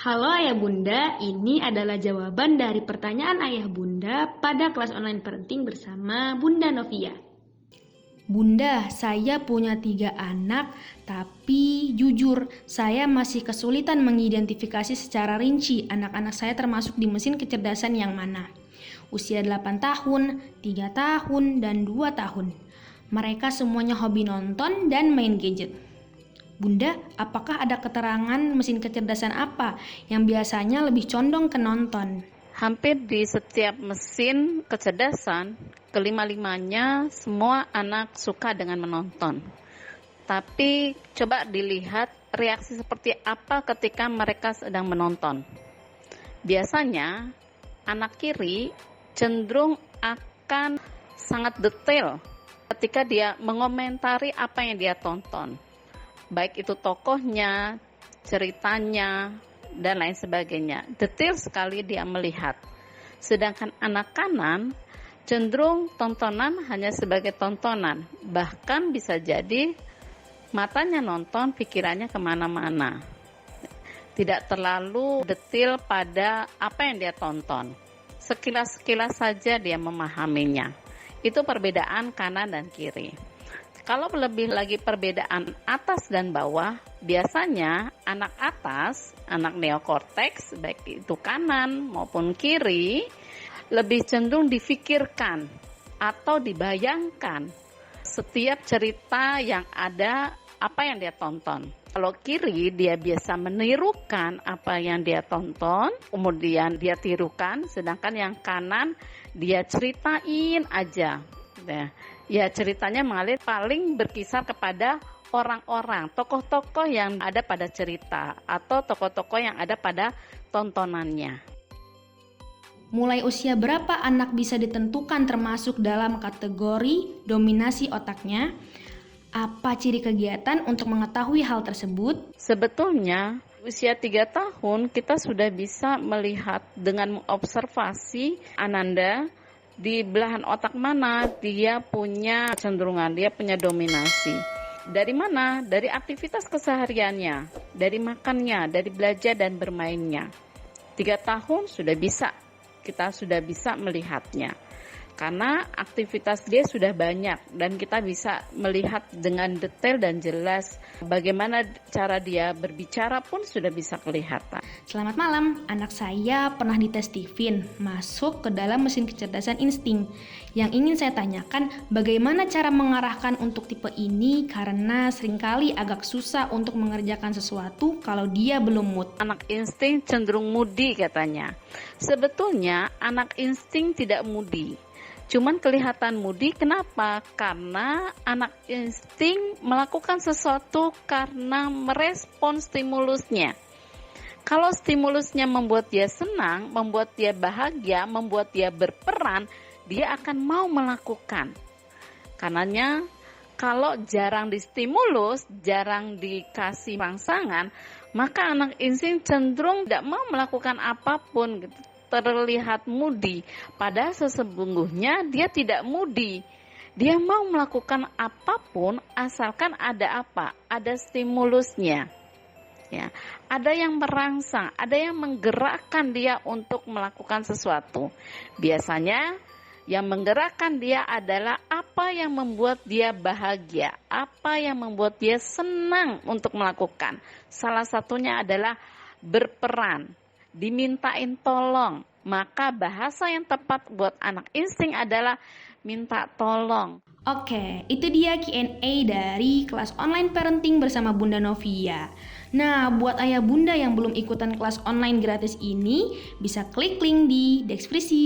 Halo Ayah Bunda, ini adalah jawaban dari pertanyaan Ayah Bunda pada kelas online parenting bersama Bunda Novia. Bunda, saya punya 3 anak, tapi jujur saya masih kesulitan mengidentifikasi secara rinci anak-anak saya termasuk di mesin kecerdasan yang mana. Usia 8 tahun, 3 tahun, dan 2 tahun. Mereka semuanya hobi nonton dan main gadget. Bunda, apakah ada keterangan mesin kecerdasan apa yang biasanya lebih condong ke nonton? Hampir di setiap mesin kecerdasan, kelima-limanya semua anak suka dengan menonton. Tapi coba dilihat reaksi seperti apa ketika mereka sedang menonton. Biasanya anak kiri cenderung akan sangat detail ketika dia mengomentari apa yang dia tonton. Baik itu tokohnya, ceritanya, dan lain sebagainya. Detail sekali dia melihat. Sedangkan anak kanan cenderung tontonan hanya sebagai tontonan. Bahkan bisa jadi matanya nonton, pikirannya kemana-mana. Tidak terlalu detail pada apa yang dia tonton. Sekilas-sekilas saja dia memahaminya. Itu perbedaan kanan dan kiri. Kalau lebih lagi perbedaan atas dan bawah, biasanya anak atas, anak neokorteks, baik itu kanan maupun kiri, lebih cenderung difikirkan atau dibayangkan setiap cerita yang ada, apa yang dia tonton. Kalau kiri, dia biasa menirukan apa yang dia tonton, kemudian dia tirukan, sedangkan yang kanan, dia ceritain aja. Ya ceritanya mengalir paling berkisar kepada orang-orang, tokoh-tokoh yang ada pada cerita atau tokoh-tokoh yang ada pada tontonannya. Mulai usia berapa anak bisa ditentukan termasuk dalam kategori dominasi otaknya? Apa ciri kegiatan untuk mengetahui hal tersebut? Sebetulnya usia 3 tahun kita sudah bisa melihat dengan mengobservasi Ananda di belahan otak mana dia punya kecenderungan, dia punya dominasi. Dari mana? Dari aktivitas kesehariannya, dari makannya, dari belajar dan bermainnya. 3 tahun kita sudah bisa melihatnya. Karena aktivitas dia sudah banyak dan kita bisa melihat dengan detail dan jelas bagaimana cara dia berbicara pun sudah bisa kelihatan. Selamat malam, anak saya pernah dites Tiffin masuk ke dalam mesin kecerdasan insting. Yang ingin saya tanyakan, bagaimana cara mengarahkan untuk tipe ini karena seringkali agak susah untuk mengerjakan sesuatu kalau dia belum mood. Anak insting cenderung moody katanya. Sebetulnya anak insting tidak moody. Cuman kelihatan moody, kenapa? Karena anak insting melakukan sesuatu karena merespon stimulusnya. Kalau stimulusnya membuat dia senang, membuat dia bahagia, membuat dia berperan, dia akan mau melakukan. Karenanya, kalau jarang distimulus, jarang dikasih rangsangan, maka anak insting cenderung tidak mau melakukan apapun gitu. Terlihat moody, padahal sesungguhnya dia tidak moody. Dia mau melakukan apapun asalkan ada apa? Ada stimulusnya. Ya, ada yang merangsang, ada yang menggerakkan dia untuk melakukan sesuatu. Biasanya yang menggerakkan dia adalah apa yang membuat dia bahagia, apa yang membuat dia senang untuk melakukan. Salah satunya adalah berperan, dimintain tolong. Maka bahasa yang tepat buat anak insting adalah minta tolong. Oke, itu dia Q&A dari kelas online parenting bersama Bunda Novia. Nah, buat ayah bunda yang belum ikutan kelas online gratis ini, bisa klik link di deskripsi.